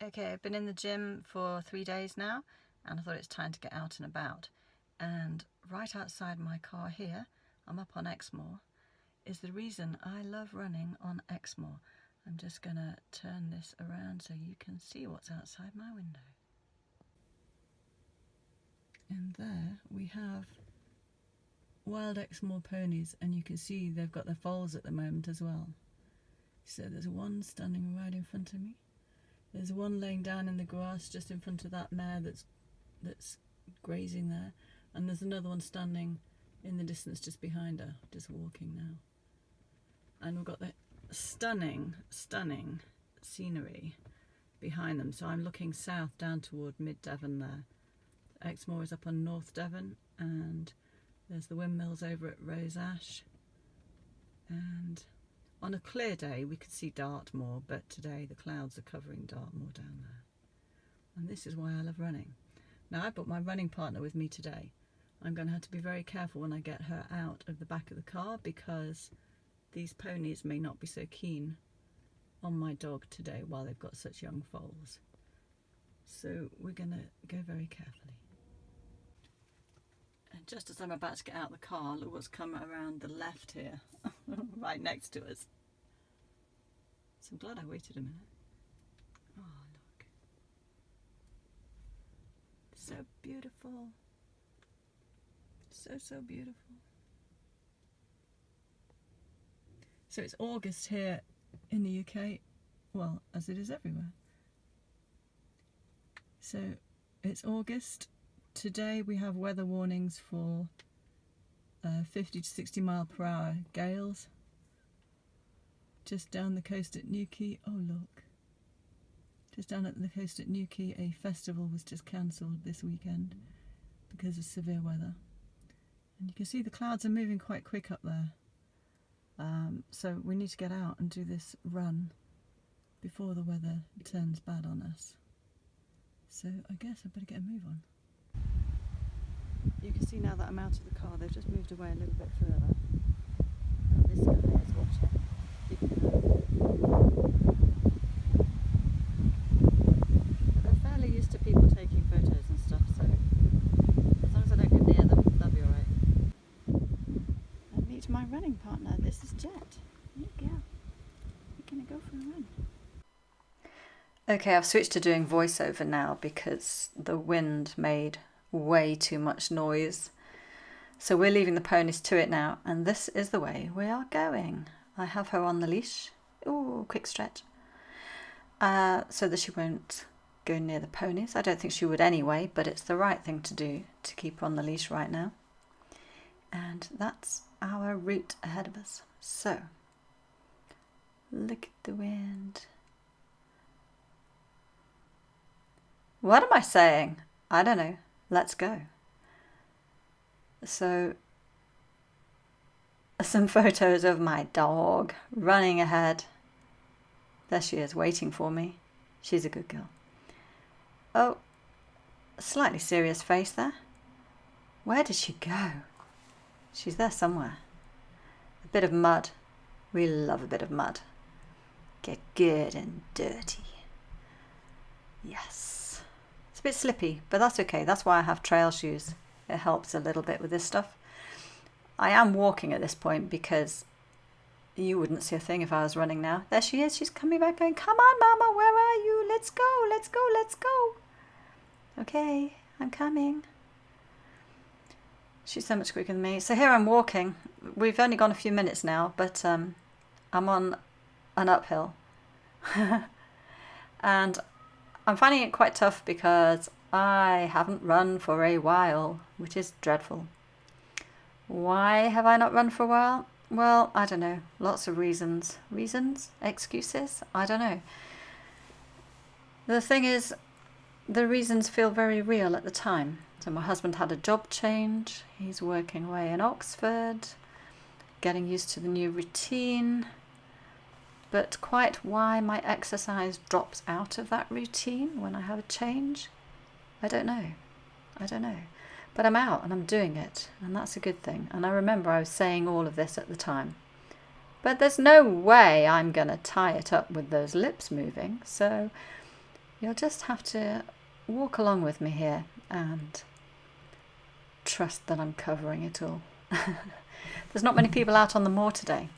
Okay, I've been in the gym for 3 days now, and I thought it's time to get out and about. And right outside my car here, I'm up on Exmoor, is the reason I love running on Exmoor. I'm just going to turn this around so you can see what's outside my window. And there we have wild Exmoor ponies, and you can see they've got their foals at the moment as well. So there's one standing right in front of me. There's one laying down in the grass just in front of that mare that's grazing there, and there's another one standing in the distance just behind her, just walking now. And we've got the stunning scenery behind them. So I'm looking south down toward mid-Devon there. Exmoor is up on North Devon, and there's the windmills over at Rose Ash. And on a clear day we could see Dartmoor, but today the clouds are covering Dartmoor down there. And this is why I love running. Now I brought my running partner with me today. I'm going to have to be very careful when I get her out of the back of the car, because these ponies may not be so keen on my dog today while they've got such young foals. So we're going to go very carefully. And just as I'm about to get out of the car, look what's come around the left here, right next to us. So I'm glad I waited a minute. Oh, look. So beautiful. So beautiful. So it's August here in the UK, well, as it is everywhere. So it's August. Today we have weather warnings for 50 to 60 mile per hour gales. Just down the coast at Newquay, oh look. Just down at the coast at Newquay, a festival was just cancelled this weekend because of severe weather. And you can see the clouds are moving quite quick up there. So we need to get out and do this run before the weather turns bad on us. So I guess I better get a move on. You can see now that I'm out of the car, they've just moved away a little bit further. And this guy is watching. They're fairly used to people taking photos and stuff, so as long as I don't get near them, they'll be alright. And meet my running partner. This is Jet. There you go. We're going to go for a run. Okay, I've switched to doing voiceover now because the wind made way too much noise. So we're leaving the ponies to it now, and this is the way we are going. I have her on the leash. Ooh, quick stretch. So that she won't go near the ponies. I don't think she would anyway, but it's the right thing to do to keep her on the leash right now. And that's our route ahead of us. So, look at the wind. What am I saying? I don't know. Let's go. So, some photos of my dog running ahead. There she is, waiting for me. She's a good girl. Oh, a slightly serious face there. Where did she go? She's there somewhere. A bit of mud. We love a bit of mud. Get good and dirty. Yes. It's a bit slippy, but that's okay. That's why I have trail shoes. It helps a little bit with this stuff. I am walking at this point because you wouldn't see a thing if I was running now. There she is. She's coming back going, come on, Mama, where are you? Let's go, let's go, let's go. Okay, I'm coming. She's so much quicker than me. So here I'm walking. We've only gone a few minutes now, but I'm on an uphill. And I'm finding it quite tough because I haven't run for a while, which is dreadful. Why have I not run for a while? Well, I don't know. Lots of reasons. Reasons? Excuses? I don't know. The thing is, the reasons feel very real at the time. So my husband had a job change. He's working away in Oxford, getting used to the new routine. But quite why my exercise drops out of that routine when I have a change, I don't know. I don't know. But I'm out and I'm doing it, and that's a good thing. And I remember I was saying all of this at the time. But there's no way I'm going to tie it up with those lips moving. So You'll just have to walk along with me here and trust that I'm covering it all. There's not many people out on the moor today.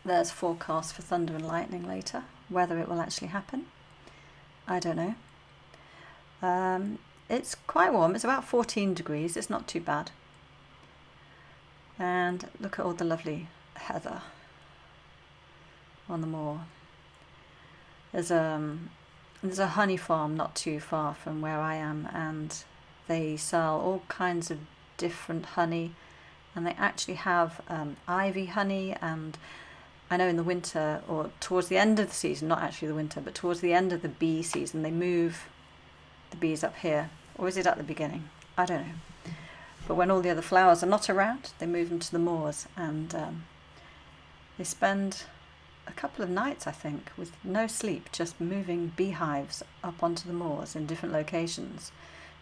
There's forecast for thunder and lightning later. Whether it will actually happen, I don't know. It's quite warm. It's about 14 degrees. It's not too bad. And look at all the lovely heather on the moor. There's a honey farm not too far from where I am, and they sell all kinds of different honey, and they actually have ivy honey, and I know in the winter, or towards the end of the season, not actually the winter, but towards the end of the bee season, they move the bees up here. Or is it at the beginning? I don't know. But when all the other flowers are not around, they move them to the moors, and they spend a couple of nights, I think, with no sleep, just moving beehives up onto the moors in different locations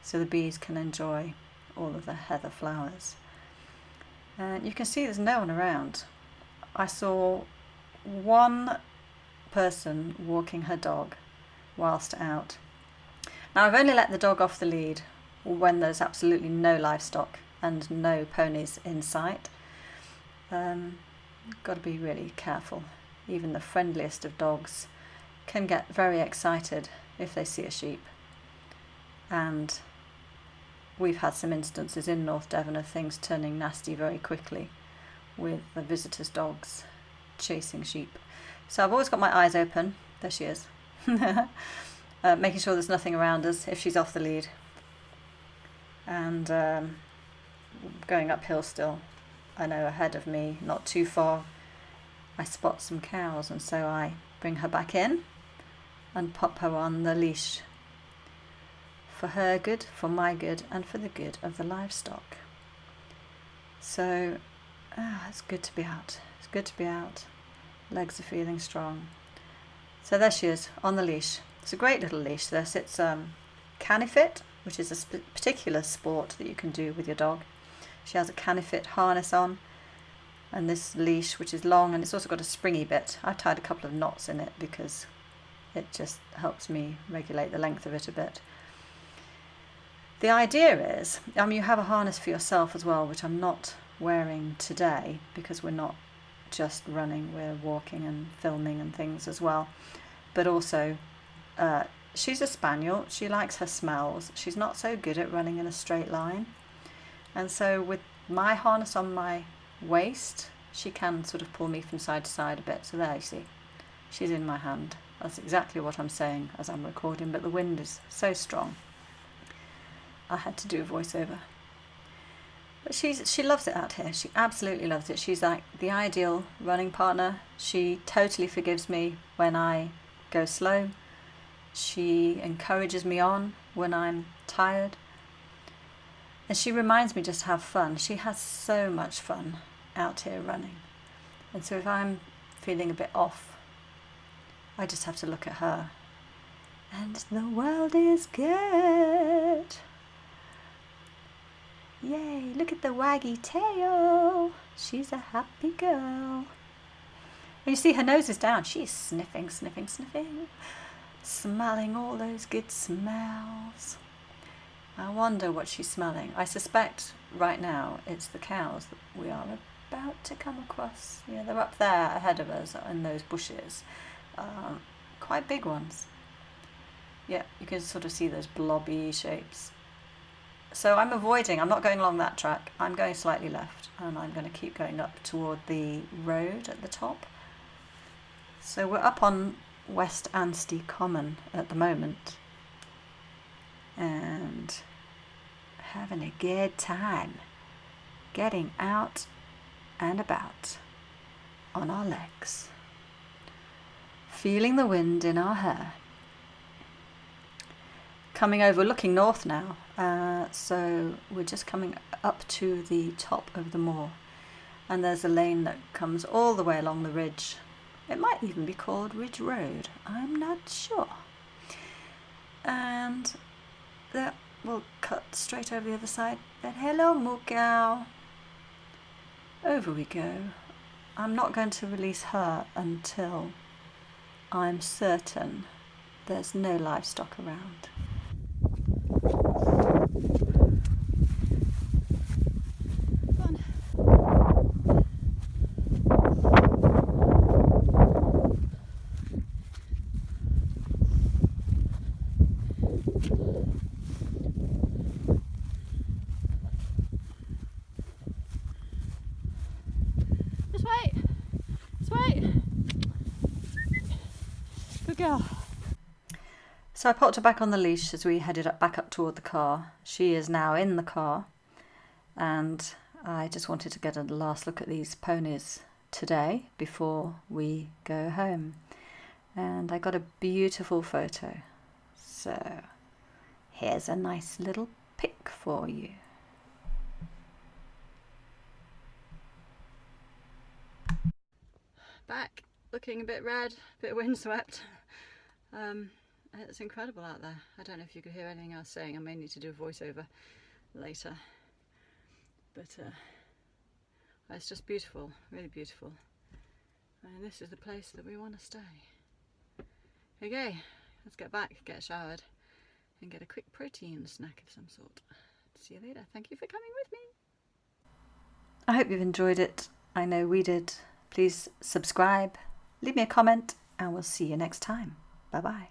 so the bees can enjoy all of the heather flowers. And you can see there's no one around. I saw one person walking her dog whilst out. Now, I've only let the dog off the lead when there's absolutely no livestock and no ponies in sight. Got to be really careful. Even the friendliest of dogs can get very excited if they see a sheep. And we've had some instances in North Devon of things turning nasty very quickly with the visitors' dogs chasing sheep. So I've always got my eyes open. There she is. Making sure there's nothing around us if she's off the lead. And going uphill still. I know ahead of me, not too far, I spot some cows, and so I bring her back in and pop her on the leash. For her good, for my good, and for the good of the livestock. So, it's good to be out. It's good to be out. Legs are feeling strong. So there she is, on the leash. It's a great little leash. There sits canifit, which is a particular sport that you can do with your dog. She has a canifit harness on, and this leash, which is long, and it's also got a springy bit. I've tied a couple of knots in it because it just helps me regulate the length of it a bit. The idea is, you have a harness for yourself as well, which I'm not wearing today because we're not just running, we're walking and filming and things as well. But also, she's a spaniel, she likes her smells, she's not so good at running in a straight line. And so with my harness on my waist, she can sort of pull me from side to side a bit. So there you see, she's in my hand. That's exactly what I'm saying as I'm recording, but the wind is so strong. I had to do a voiceover. But she loves it out here. She absolutely loves it. She's like the ideal running partner. She totally forgives me when I go slow. She encourages me on when I'm tired. And she reminds me just to have fun. She has so much fun out here running. And so if I'm feeling a bit off, I just have to look at her. And the world is good. Yay, look at the waggy tail. She's a happy girl. And you see her nose is down. She's sniffing, sniffing, sniffing. Smelling all those good smells. I wonder what she's smelling. I suspect right now it's the cows that we are about to come across. Yeah, they're up there ahead of us in those bushes. Quite big ones. Yeah, you can sort of see those blobby shapes. So I'm not going along that track. I'm going slightly left, and I'm going to keep going up toward the road at the top. So we're up on West Anstey Common at the moment, and having a good time getting out and about on our legs, feeling the wind in our hair. Coming over, looking north now, so we're just coming up to the top of the moor, and there's a lane that comes all the way along the ridge. It might even be called Ridge Road, I'm not sure. And that will cut straight over the other side. Then hello, moo cow. Over we go. I'm not going to release her until I'm certain there's no livestock around. Just wait. Just wait. Good girl. So I popped her back on the leash as we headed back up toward the car. She is now in the car, and I just wanted to get a last look at these ponies today before we go home. And I got a beautiful photo. So here's a nice little pic for you. Back, looking a bit red, a bit windswept. It's incredible out there. I don't know if you could hear anything I was saying. I may need to do a voiceover later. But it's just beautiful, really beautiful. And this is the place that we want to stay. Okay, let's get back, get showered, and get a quick protein snack of some sort. See you later. Thank you for coming with me. I hope you've enjoyed it. I know we did. Please subscribe, leave me a comment, and we'll see you next time. Bye bye.